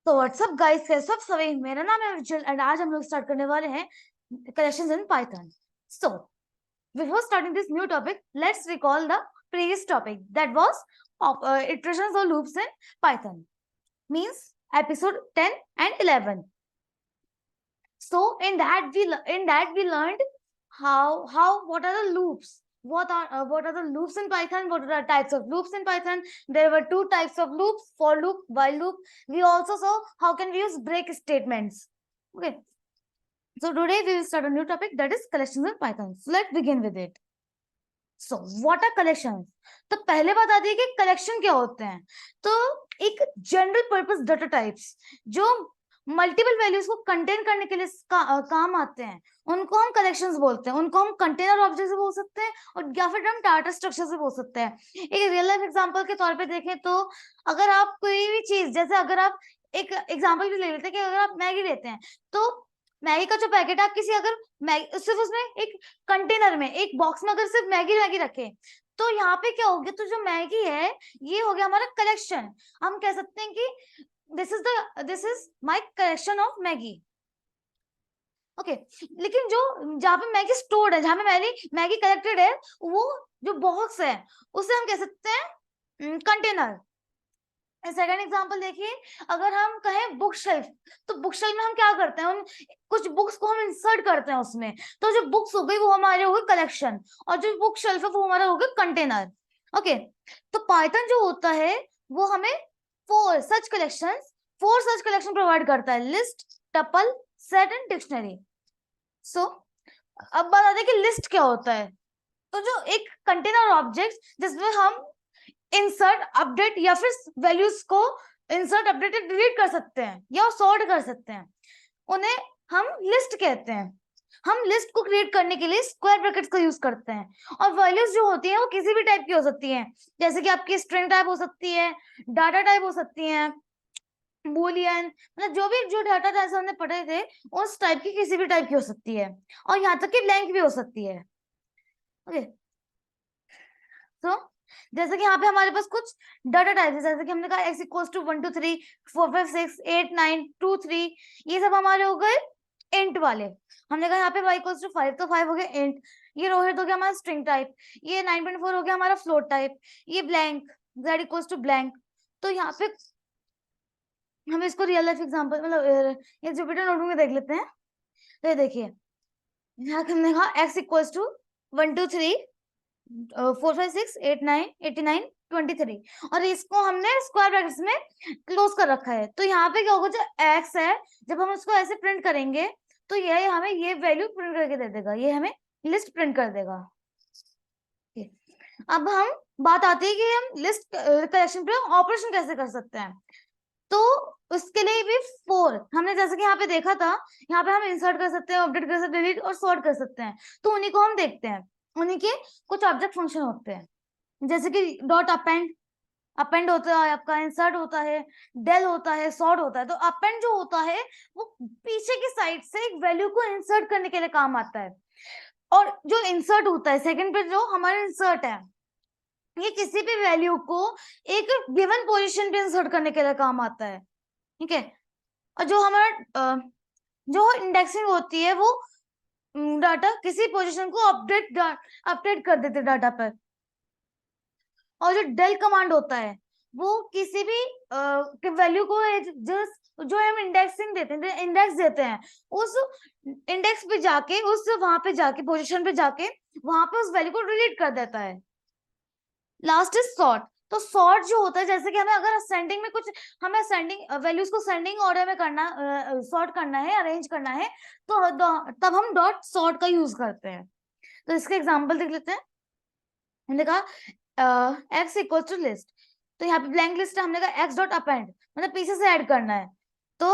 तो WhatsApp guys, कैसे सब सभी। मेरा नाम है विजुअल एंड आज हम लोग स्टार्ट करने वाले हैं collections in Python. So before starting this new topic, let's recall the previous topic that was iterations or loops in Python, means episode 10 and 11. So in that we learned how what are the loops, what are the loops in Python, what are the types of loops in Python. There were two types of loops: for loop, while loop. We also saw how can we use break statements. Okay, so today we will start a new topic, that is collections in Python. So let's begin with it. So what are collections? तो पहले बात आती है कि collection क्या होते हैं। तो एक जनरल पर्पस डाटा टाइप्स जो मल्टीपल वैल्यूज को कंटेन करने के लिए काम आते हैं, उनको हम कलेक्शंस बोलते हैं। उनको हम कंटेनर ऑब्जेक्ट से बोल सकते हैं और या फिर हम डाटा स्ट्रक्चर से बोल सकते हैं। एक रियल लाइफ एग्जांपल के तौर पे देखें तो अगर आप कोई भी चीज, जैसे अगर आप एक एग्जांपल भी ले लेते हैं कि अगर आप मैगी लेते हैं, तो मैगी का जो पैकेट आप किसी अगर सिर्फ उसमें एक कंटेनर में, एक बॉक्स में अगर सिर्फ मैगी मैगी रखे, तो यहाँ पे क्या हो गया, तो जो मैगी है ये हो गया हमारा कलेक्शन। हम कह सकते हैं कि this is my collection of Maggi. Okay, लेकिन जो जहाँ पे मैगी स्टोर्ड है, जहाँ पे मैगी कलेक्टेड है, वो जो बॉक्स है उसे हम कह सकते हैं कंटेनर। सेकंड एग्जांपल देखिए, अगर हम कहें बुक शेल्फ, तो बुक शेल्फ में हम क्या करते हैं, उन कुछ बुक्स को हम इंसर्ट करते हैं उसमें, तो जो बुक्स हो गई वो हमारे हो गए कलेक्शन, और जो बुक शेल्फ है वो हमारा हो गया कंटेनर। ओके, तो पाइथन जो होता है वो हमें फोर सच कलेक्शन प्रोवाइड करता है: list, tuple, set and dictionary. So अब बात आती है कि लिस्ट क्या होता है। तो जो एक कंटेनर ऑब्जेक्ट जिसमें हम इंसर्ट, अपडेट या फिर वैल्यूज को इंसर्ट, अपडेट, डिलीट कर सकते हैं या सॉर्ट कर सकते हैं, उन्हें हम लिस्ट कहते हैं। हम लिस्ट को क्रिएट करने के लिए स्क्वायर ब्रैकेट्स का यूज करते हैं। और वैल्यूज जो होती हैं वो किसी भी टाइप की हो सकती हैं, जैसे कि आपकी स्ट्रिंग टाइप हो सकती है, डाटा टाइप हो सकती है, बूलियन, मतलब जो डाटा टाइप हमने पढ़े थे उस टाइप की किसी भी टाइप की हो सकती है, और यहाँ तक कि ब्लैंक भी हो सकती है। ओके, तो जैसे कि यहाँ पे हमारे पास कुछ डाटा टाइप है, जैसे कि हमने कहा x इक्वल्स टू 1 2 3 4 5 6 8 9 2 3, ये सब हमारे हो गए इंट वाले। हमने कहा यहाँ पे y इक्वल्स टू 5, तो 5 हो गया इंट। ये रोहित हो गया हमारा स्ट्रिंग टाइप। ये 9.4 हो गया हमारा फ्लोट टाइप। ये blank, z equals to blank. तो यहाँ पे हम इसको रियल लाइफ एग्जांपल, मतलब ये जुपिटर नोटबुक में देख लेते हैं। तो ये देखिए, यहाँ हमने कहा x इक्वल्स टू 1 2 3 4 5 6 8 9 89 23, और इसको हमने स्क्वायर ब्रैकेट्स में क्लोज कर रखा है। तो यहाँ पे क्या होगा, जो x है जब हम उसको ऐसे प्रिंट करेंगे तो ये हमें ये वैल्यू प्रिंट करके दे देगा, ये हमें लिस्ट प्रिंट कर देगा। अब हम बात आती है कि हम लिस्ट कलेक्शन पे ऑपरेशन कैसे कर सकते हैं। तो उसके लिए भी फोर हमने, जैसे कि यहाँ पे देखा था, यहाँ पे हम इंसर्ट कर सकते हैं, अपडेट कर सकते हैं, डिलीट और सॉर्ट कर सकते हैं। तो उन्हीं को हम देखते हैं। उन्हीं के कुछ ऑब्जेक्ट फंक्शन होते हैं, जैसे कि डॉट अपेंड होता है आपका, इंसर्ट होता है, डेल होता है, सॉर्ट होता है। तो अपेंड जो होता है वो पीछे की साइड से एक वैल्यू को इंसर्ट करने के लिए काम आता है। और जो इंसर्ट होता है सेकंड पे, जो हमारा इंसर्ट है, ये किसी भी वैल्यू को एक गिवन पोजीशन पे इंसर्ट करने के लिए काम आता है। ठीक है, और जो हमारा जो इंडेक्सिंग होती है वो डाटा किसी पोजीशन को अपडेट कर देते डाटा पर। और जो डेल कमांड होता है वो किसी भी वैल्यू को जो हम इंडेक्सिंग देते हैं, इंडेक्स देते हैं, उस इंडेक्स पे जाके, उस वहां पे जाके पोजीशन पे जाके वहां पे उस वैल्यू को डिलीट कर देता है। Last is sort. तो सॉर्ट जो होता है, जैसे कि हमें अगर असेंडिंग में कुछ, हमें असेंडिंग वैल्यूज को असेंडिंग ऑर्डर में करना, सॉर्ट करना है, अरेंज करना है, तो तब हम डॉट सॉर्ट का यूज करते हैं। तो इसके एग्जांपल देख लेते हैं। हमने कहा x इक्वल टू लिस्ट, तो यहाँ पे ब्लैंक लिस्ट है, हमने कहा x डॉट अपेंड, मतलब पीछे से ऐड करना है। तो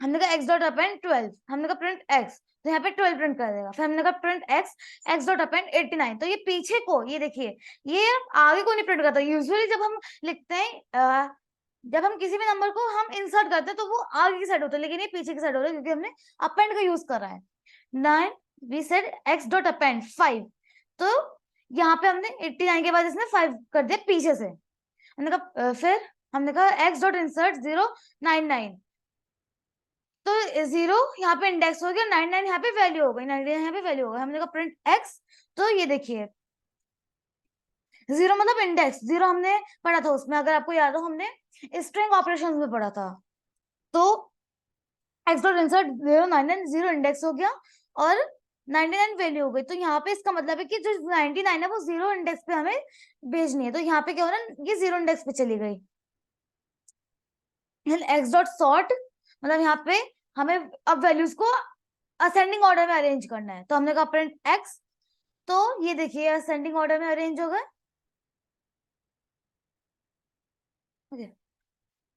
हमने कहा x डॉट अपेंड 12, हमने कहा प्रिंट x, तो यहाँ पे 12 प्रिंट कर देगा। फिर हमने कहा प्रिंट x डॉट अपेंड 89, तो ये पीछे को, ये देखिए, ये आगे को नहीं प्रिंट करता। यूजुअली जब हम लिखते हैं, जब हम किसी भी नंबर को हम इंसर्ट करते हैं तो वो आगे की साइड होता है, लेकिन ये पीछे की साइड होता है क्योंकि हमने अपेंड का यूज करा है। 9 we said x dot append 5, तो यहाँ पे हमने 89 के बाद इसने 5 कर दिया पीछे से। हमने कहा फिर हमने कहा x डॉट इंसर्ट 099, तो 0 यहाँ पे इंडेक्स हो गया, 99 यहाँ पे वैल्यू हो गई, 99 यहाँ पे वैल्यू हो गई। हमने कहा प्रिंट x, तो ये देखिए 0 मतलब इंडेक्स, 0 हमने पढ़ा था उसमें, अगर आपको याद हो हमने स्ट्रिंग ऑपरेशंस में पढ़ा था। तो x डॉट इंसर्ट 099, 0 इंडेक्स हो गया और 99 वैल्यू हो गई। तो यहाँ पे इसका मतलब है कि जो 99 है वो 0 इंडेक्स पे हमें भेजनी है। तो यहाँ पे क्या हो रहा है, ये 0 इंडेक्स पे चली गई। x डॉट सॉर्ट मतलब यहाँ पे हमें अब वैल्यूज को असेंडिंग ऑर्डर में अरेंज करना है। तो हमने कहा प्रिंट x, तो ये देखिए असेंडिंग ऑर्डर में अरेंज हो गए।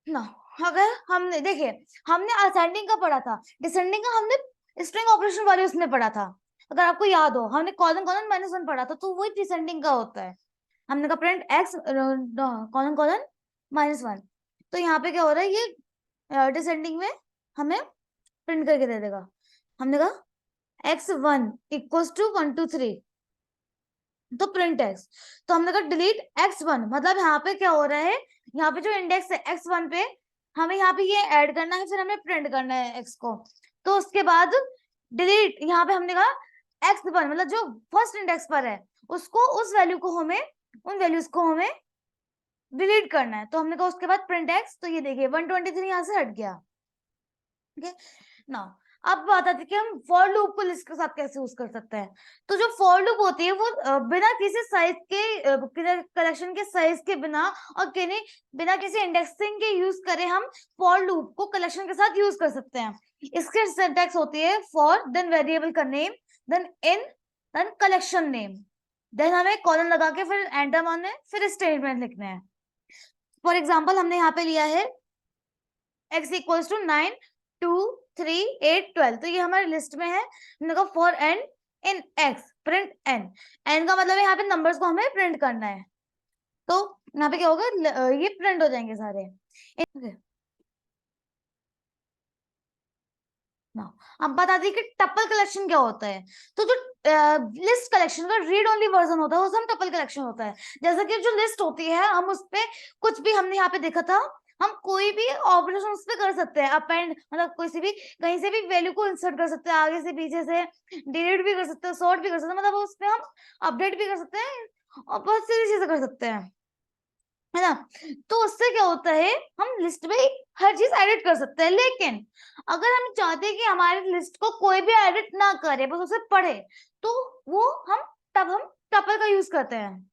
ना अगर हमने देखिए, हमने असेंडिंग का पढ़ा था, डिसेंडिंग का हमने स्ट्रिंग ऑपरेशन वाले उसमें पढ़ा था। अगर आपको याद हो हमने कॉलन कॉलन -1 पढ़ा था, तो वही डिसेंडिंग का होता है। हमने कहा प्रिंट x कॉलन कॉलन -1, तो यहाँ पे क्या हो रहा है, ये डिसेंडिंग में हमें प्रिंट करके दे देगा। हमने कहा x1 इक्वल्स टू 1 2 3, तो प्रिंट x, तो हमने कहा डिलीट x1, मतलब यहाँ पे क्या हो रहा है, यहाँ पे जो इंडेक्स है x1 पे हमें यहाँ पे ये ऐड करना है, फिर हमें प्रिंट करना है x को। तो उसके बाद डिलीट, यहाँ पे हमने कहा x1 मतलब जो फर्स्ट इंडेक्स पर है उसको, उस वैल्यू को हमें, उन वैल्यूज को हमें डिलीट करना है। तो हमने कहा उसके बाद प्रिंट x, तो ये देखिए 123 यहाँ से हट गया। ठीक है ना। अब बात आती है कि हम फॉर लूप को लिस्ट के साथ कैसे यूज कर सकते हैं। तो जो फॉर लूप होती है वो बिना किसी साइज के कलेक्शन के साइज के बिना और बिना किसी इंडेक्सिंग के यूज करे हम फॉर लूप को कलेक्शन के साथ यूज कर सकते हैं। इसके सिंटैक्स होती है फॉर, देन वेरिएबल का name, then in, then collection name, then हमें कॉलन लगा के फिर एंटर मारना है, फिर स्टेटमेंट लिखने हैं। फॉर एग्जाम्पल हमने यहाँ पे लिया है x इक्वल्स टू 9 2 3 8 12, तो ये हमारे लिस्ट में है। हमने कहा for n in x print n, n का मतलब है यहाँ पे नंबर्स को हमें प्रिंट करना है। तो यहाँ पे क्या होगा, ये प्रिंट हो जाएंगे सारे। अब बता दी कि टपल कलेक्शन क्या होता है। तो जो लिस्ट कलेक्शन का रीड ओनली वर्जन होता है उसे हम टपल कलेक्शन होता है। जैसे कि जो लिस्ट होती है हम उस पे कुछ भी, हमने यहाँ पे देखा था, हम कोई भी ऑपरेशन उस पे कर सकते हैं, अप एंड मतलब कोई से भी कहीं से भी वैल्यू को इंसर्ट कर सकते हैं, आगे से पीछे से डिलीट भी कर सकते हैं, सॉर्ट भी कर सकते हैं, मतलब उस पे हम अपडेट भी कर सकते हैं और बहुत सारी चीजें कर सकते हैं, है ना। तो उससे क्या होता है, हम लिस्ट में हर चीज एडिट कर सकते हैं। लेकिन अगर हम चाहते हैं कि हमारी लिस्ट को कोई भी एडिट ना करे, बस उसे पढ़े, तो वो हम टपल का यूज करते हैं।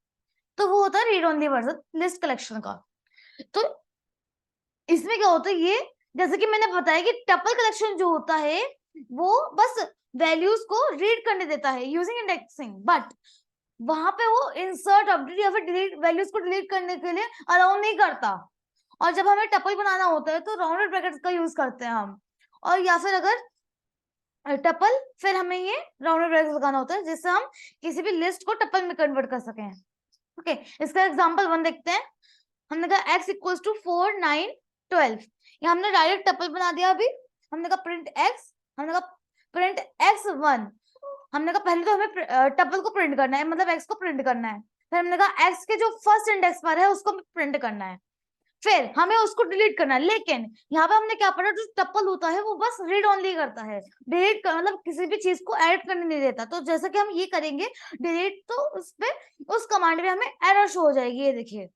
तो वो होता है read only version list collection का। तो इसमें क्या होता है, ये जैसे कि मैंने बताया कि टपल कलेक्शन जो होता है वो बस वैल्यूज को रीड करने देता है यूजिंग इंडेक्सिंग, बट वहां पे वो इंसर्ट, अपडेट या फिर डिलीट, वैल्यूज को डिलीट करने के लिए अलाउ नहीं करता। और जब हमें टपल बनाना होता है तो राउंडेड ब्रैकेट्स का यूज करते हैं हम, और या फिर अगर टपल, फिर हमें ये राउंडेड ब्रैकेट्स लगाना होता है जिससे हम किसी भी लिस्ट को टपल में कन्वर्ट कर सकें। ओके, इसका एग्जांपल 1 देखते हैं। हमने कहा x इक्वल्स टू 4 9 12, ये हमने डायरेक्ट टपल बना दिया अभी। हमने कहा प्रिंट x, हमने कहा प्रिंट x1, हमने कहा पहले तो हमें टपल को प्रिंट करना है, मतलब x को प्रिंट करना है। फिर हमने कहा x के जो फर्स्ट इंडेक्स पर है उसको प्रिंट करना है, फिर हमें उसको डिलीट करना है। लेकिन यहाँ पे हमने क्या पढ़ा, जो टपल होता है वो बस रीड ओनली करता है, डिलीट कर मतलब किसी भी चीज को ऐड करने नहीं देता। तो जैसा कि हम ये करेंगे डिलीट, तो उस पे उस कमांड में हमें एरर शो हो जाएगी। ये देखिए,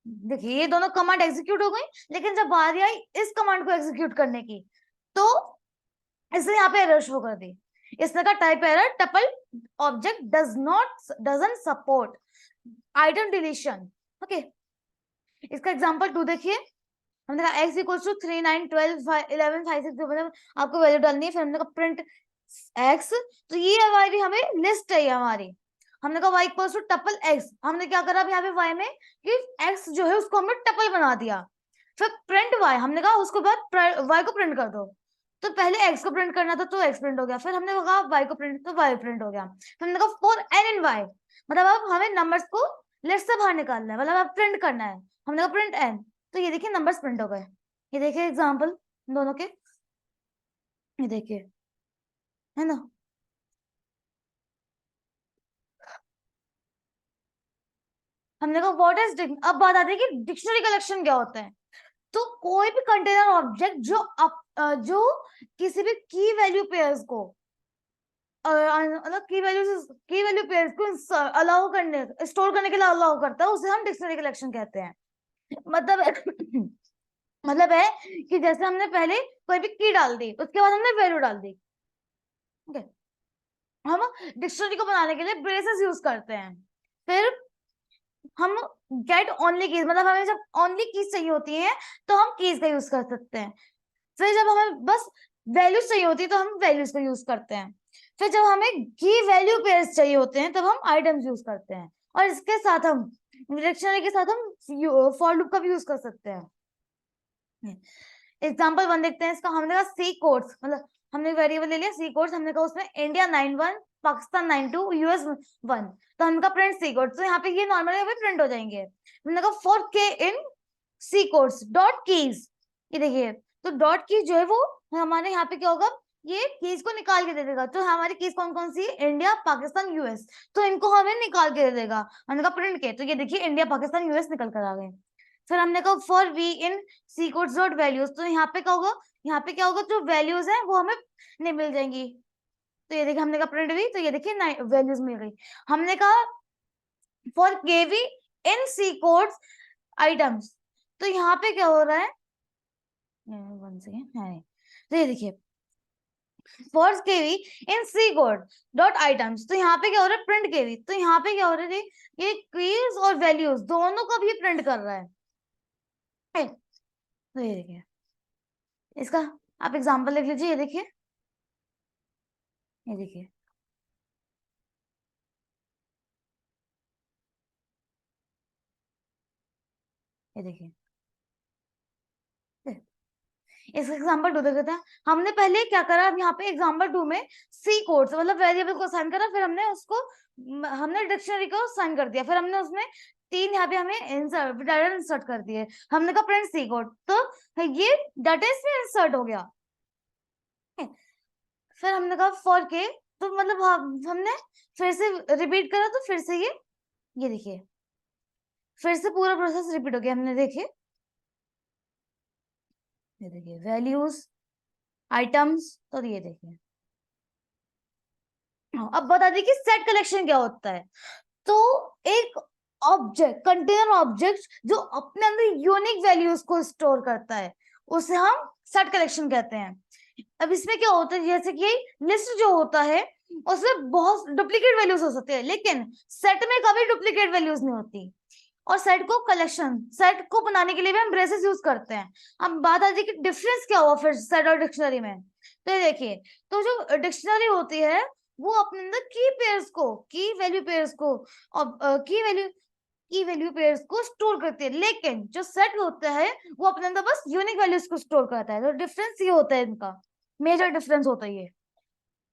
देखिए ये दोनों कमांड एग्जीक्यूट हो गई, लेकिन जब बारी आई इस कमांड को एग्जीक्यूट करने की तो इसने यहाँ पे एरर शो कर दी। इसने कहा type error, tuple object doesn't support item deletion. Okay, इसका एग्जांपल 2 देखिए। हमने कहा x इक्वल्स टू 3 9 12 11 5 6, मतलब आपको वैल्यू डालनी है। फिर हमने कहा प्रिंट x, तो ये हमारी हमें लिस्ट चाहिए हमारी। हमने कहा y equals to tuple x, हमने क्या करा अब यहाँ पे y में कि x जो है उसको हमने टपल बना दिया। फिर प्रिंट y, हमने कहा उसके बाद y को प्रिंट कर दो। तो पहले x को प्रिंट करना था तो x प्रिंट हो गया, फिर हमने कहा y को प्रिंट, तो y प्रिंट हो गया। फिर हमने कहा फॉर n इन y, मतलब अब हमें नंबर्स को लिस्ट से बाहर निकालना है, मतलब अब प्रिंट करना है। हमने कहा प्रिंट n, तो ये देखिए नंबर्स प्रिंट हो गए। ये देखिए एग्जांपल दोनों के, ये देखिए, है ना। हमने कहा व्हाट इज, अब बात आती है कि डिक्शनरी कलेक्शन क्या होता है। तो कोई भी कंटेनर ऑब्जेक्ट जो किसी भी की वैल्यू पेयर्स को मतलब की वैल्यू पेयर्स को अलाउ करने, स्टोर करने के लिए अलाउ करता है, उसे हम डिक्शनरी कलेक्शन कहते हैं। मतलब मतलब है कि जैसे हमने पहले कोई भी की डाल दी, उसके बाद हमने वैल्यू डाल दी, ठीक है। हम डिक्शनरी को बनाने के लिए ब्रेसेस यूज करते हैं। फिर हम गेट ओनली कीज, मतलब हमें जब ओनली कीज चाहिए होती है तो हम कीज का यूज कर सकते हैं। फिर जब हमें बस वैल्यूज चाहिए होती है तो हम वैल्यूज का यूज करते हैं। फिर जब हमें की वैल्यू पेयर्स चाहिए होते हैं तब हम आइटम्स यूज करते हैं। और इसके साथ हम डिक्शनरी के साथ हम फॉर लूप का भी यूज कर सकते हैं। एग्जाम्पल 1 देखते हैं इसका। हमने कहा सी कोड्स, मतलब हमने वेरिएबल ले लिया सी कोड्स, हमने कहा उसमें इंडिया 91, पाकिस्तान 92, यूएस 1, तो हमने कहा प्रिंट सी कोड्स, तो यहाँ पे ये नॉर्मली प्रिंट हो जाएंगे। हमने कहा फॉर के इन सी कोड्स डॉट कीज, ये देखिए, तो डॉट की जो है वो हमारे यहाँ पे क्या होगा, ये कीज को निकाल के दे देगा। तो हमारी कीज कौन कौन सी है, इंडिया, पाकिस्तान, यूएस, तो इनको हमें निकाल के दे देगा। हमने कहा प्रिंट के, तो ये देखिए इंडिया, पाकिस्तान, यूएस निकल कर आ गए। फिर हमने कहा for v in c codes dot values, तो यहाँ पे क्या होगा, यहाँ पे क्या होगा, जो वैल्यूज है वो हमें नहीं मिल जाएंगी। तो ये देखिए हमने कहा प्रिंट वी, तो ये देखिए वैल्यूज मिल गई। हमने कहा for k v in c codes items, तो यहाँ पे क्या हो रहा है, वन सेकेंड है, तो ये देखिए for k v in c code dot items, तो यहाँ पे क्या हो रहा है, प्रिंट केवी, तो यहाँ पे क्या हो रहा है, ये कीज और वैल्यूज दोनों का भी प्रिंट कर रहा है। तो ये देखिए इसका आप एग्जांपल लिख लीजिए, ये देखिए, ये देखिए, ये देखिए, इसका एग्जांपल 2 देख लेते हैं। हमने पहले क्या करा, अब यहाँ पे एग्जांपल 2 में सी कोड्स मतलब वेरिएबल को असाइन करा, फिर हमने उसको हमने डिक्शनरी को असाइन कर दिया, फिर हमने उसमें 3 यहाँ पे हमें इंसर्ट कर दिए। हमने कहा प्रिंट सी कोड, तो ये डाटा इसमें इंसर्ट हो गया। फिर हमने कहा फॉर के, तो मतलब हमने फिर से रिपीट करा, तो फिर से ये देखिए फिर से पूरा प्रोसेस रिपीट हो गया। हमने देखिए, ये देखिए वैल्यूज आइटम्स, तो ये देखिए अब बता दी कि सेट कलेक्शन क्या होता है। तो एक ऑब्जेक्ट, कंटेनर ऑब्जेक्ट जो अपने अंदर यूनिक वैल्यूज को स्टोर करता है, उसे हम सेट कलेक्शन कहते हैं। अब इसमें क्या होता है, जैसे कि लिस्ट जो होता है उसमें बहुत डुप्लीकेट वैल्यूज हो सकते हैं, लेकिन सेट में कभी डुप्लीकेट वैल्यूज नहीं होती। और सेट को बनाने के लिए भी हम ब्रेसेस यूज करते हैं। अब बात आती है कि डिफरेंस क्या हुआ फिर सेट और डिक्शनरी में। तो ये देखिए, तो जो डिक्शनरी होती है वो अपने अंदर की वैल्यू पेयर्स को की वैल्यू पेयर्स को स्टोर करती है, लेकिन जो सेट होता है वो अपने अंदर बस यूनिक वैल्यूज को स्टोर करता है। तो डिफरेंस ये होता है, इनका मेजर डिफरेंस होता है ये।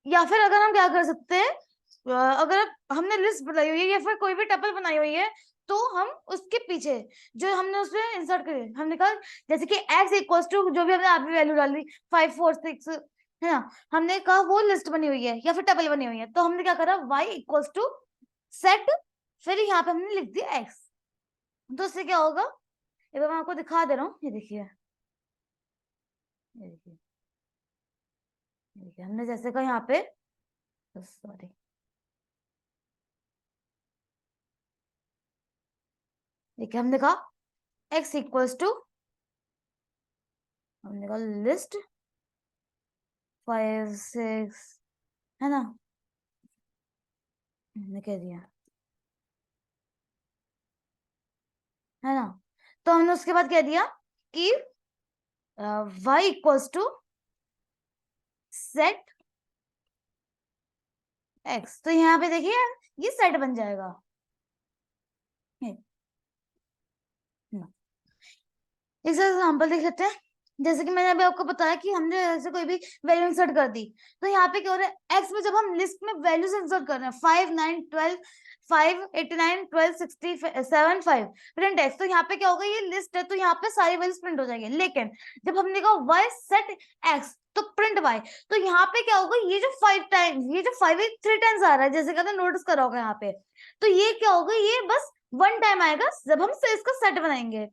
या फिर अगर हम क्या कर सकते हैं, अगर हमने लिस्ट बनाई हुई है या फिर कोई भी टपल बनाई हुई है, तो हम उसके पीछे जो हमने उसमें इंसर्ट करे, हमने कहा जैसे कि x इक्वल्स टू जो भी हमने आपकी वैल्यू डाल दी 5 4 6 है ना, हमने कहा वो लिस्ट बनी हुई है या फिर टपल बनी हुई है, तो हमने क्या करा y इक्वल्स टू सेट, फिर यहाँ पे हमने लिख दिया x। तो इससे क्या होगा, ये मैं आपको दिखा दे रहा हूँ, ये देखिए, ये देखिए, देखिए हमने जैसे कहा यहाँ पे, सॉरी, देखिए हमने कहा x इक्वल्स टू, हमने कहा लिस्ट 5 6 है ना, हमने कह दिया है ना। तो हमने उसके बाद कह दिया कि y equals to set x, तो यहाँ पे देखिए ये सेट बन जाएगा। इसका एग्जांपल देख लेते हैं। जैसे कि मैंने अभी आपको बताया कि हमने ऐसे कोई भी वैल्यू इंसर्ट कर दी, तो यहाँ पे क्या हो रहा है, एक्स में जब हम लिस्ट में वैल्यूज इंसर्ट कर रहे हैं 5 9 12 5 89 12 60 7 5 प्रिंट एक्स, तो यहाँ पे क्या होगा, ये लिस्ट है तो यहाँ पे सारी वैल्यूज प्रिंट हो जाएंगे। लेकिन जब हमने कहा वाई सेट एक्स तो प्रिंट वाई, तो यहाँ पे क्या होगा, ये जो 5 टाइम्स, ये जो 5 3 टाइम्स आ रहा है, जैसे कहते हैं नोटिस करा होगा यहाँ पे, तो ये क्या होगा, ये बस वन टाइम आएगा जब हम इसका सेट बनाएंगे।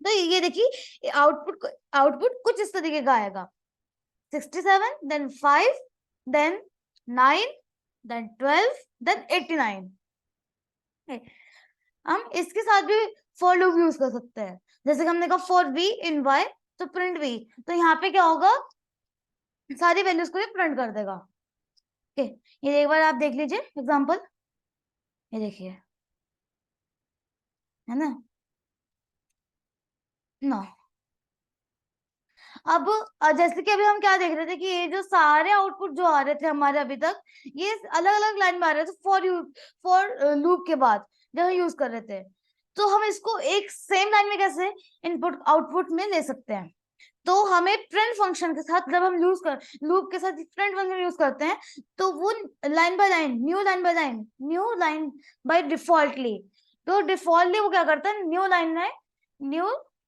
तो ये देखिए आउटपुट कुछ इस तरीके का आएगा, 67, देन 5, देन 9, देन 12, देन 89। हम इसके साथ भी फॉर लूप यूज कर सकते हैं, जैसे कि हमने कहा फॉर v इन y, तो प्रिंट v, तो यहाँ पे क्या होगा, सारी वैल्यूज को ये प्रिंट कर देगा। ओके, ये एक बार आप देख लीजिए एग्जांपल, ये देखिए, है ना। ना अब जैसे कि अभी हम क्या देख रहे थे कि ये जो सारे आउटपुट जो आ रहे थे हमारे अभी तक, ये अलग अलग लाइन में आ रहे थे फॉर लूप के बाद जब हम यूज कर रहे थे। तो हम इसको एक सेम लाइन में कैसे इनपुट आउटपुट में ले सकते हैं, तो हमें प्रिंट फंक्शन के साथ जब हम यूज कर लूप के साथ प्रिंट फंक्शन यूज करते हैं, तो वो line by line, new line by defaultly, तो डिफॉल्टली वो क्या करता है, न्यू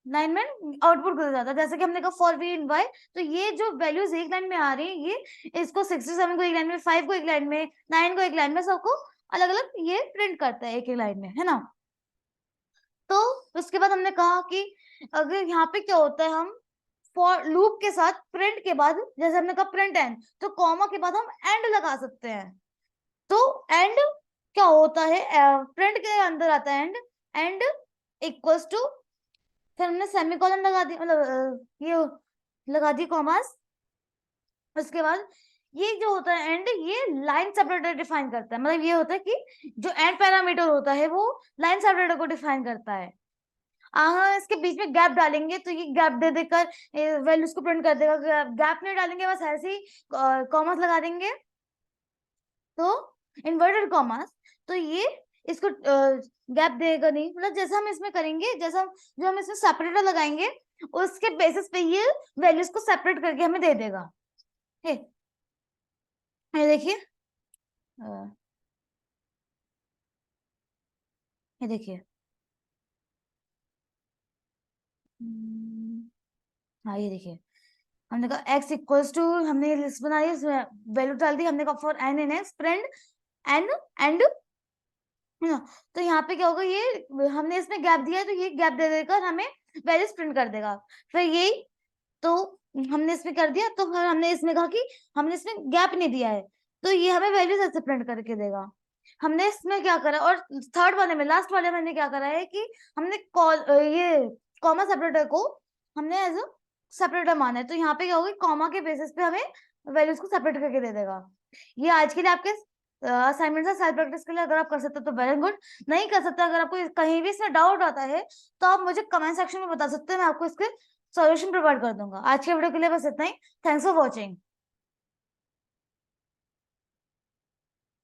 लाइन में आउटपुट कर जाता है। जैसे कि हमने कहा फॉर वी इन वाई, तो ये जो वैल्यूज एक लाइन में आ रही है, ये इसको 67 को एक लाइन में, 5 को एक लाइन में, 9 को एक लाइन में, सबको अलग अलग ये प्रिंट करता है एक एक लाइन में, है ना। तो उसके बाद हमने कहा कि अगर यहाँ पे क्या होता है, हम फॉर लूप के साथ प्रिंट के बाद, जैसे हमने कहा प्रिंट एंड, तो कॉमा के बाद हम एंड लगा सकते हैं। तो एंड क्या होता है, प्रिंट के अंदर आता है एंड इक्वल्स टू, फिर हमने सेमीकोलन लगा दी, मतलब ये लगा दी कॉमास। उसके बाद ये जो होता है एंड, ये लाइन सेपरेटर डिफाइन करता है, मतलब ये होता है कि जो एंड पैरामीटर होता है वो लाइन सेपरेटर को डिफाइन करता है। इसके बीच में गैप डालेंगे तो ये गैप दे देकर वैल्यूज को प्रिंट कर देगा। गैप नहीं डालेंगे, बस ऐसे ही कॉमास लगा देंगे, तो इन्वर्टेड कॉमास, तो ये इसको गैप देगा नहीं। मतलब जैसा हम इसमें करेंगे, जैसा जो हम इसमें सेपरेटर लगाएंगे, उसके बेसिस पे ये वैल्यूज को सेपरेट करके हमें दे देगा। ये देखिए, ये देखिए, हाँ ये देखिए, हमने कहा x इक्वल्स टू, हमने लिस्ट बनाई, वैल्यू डाल दी, हमने कहा for n in x print n and, है ना। तो यहाँ पे क्या होगा, ये हमने इसमें गैप दिया है, तो ये गैप दे देकर हमें वैल्यूज प्रिंट कर देगा। फिर यही, तो हमने इसमें कर दिया, तो फिर हमने इसमें कहा कि हमने इसमें गैप नहीं दिया है, तो ये हमें वैल्यूज ऐसे प्रिंट करके देगा। हमने इसमें क्या करा, और थर्ड वाले में, लास्ट वाले में हमने क्या करा है कि हमने ये कॉमा सेपरेटर को हमने एज अ सेपरेटर माना है, तो यहाँ पे क्या होगा, कॉमा के बेसिस पे हमें वैल्यूज को सेपरेट करके दे देगा। ये आज के लिए आपके असाइनमेंट है, सेल्फ प्रैक्टिस के लिए अगर आप कर सकते हो तो वेरी गुड, नहीं कर सकते, अगर आपको कहीं भी इसमें डाउट आता है तो आप मुझे कमेंट सेक्शन में बता सकते हैं, मैं आपको इसके सॉल्यूशन प्रोवाइड कर दूंगा। आज के वीडियो के लिए बस इतना ही। Thanks for watching.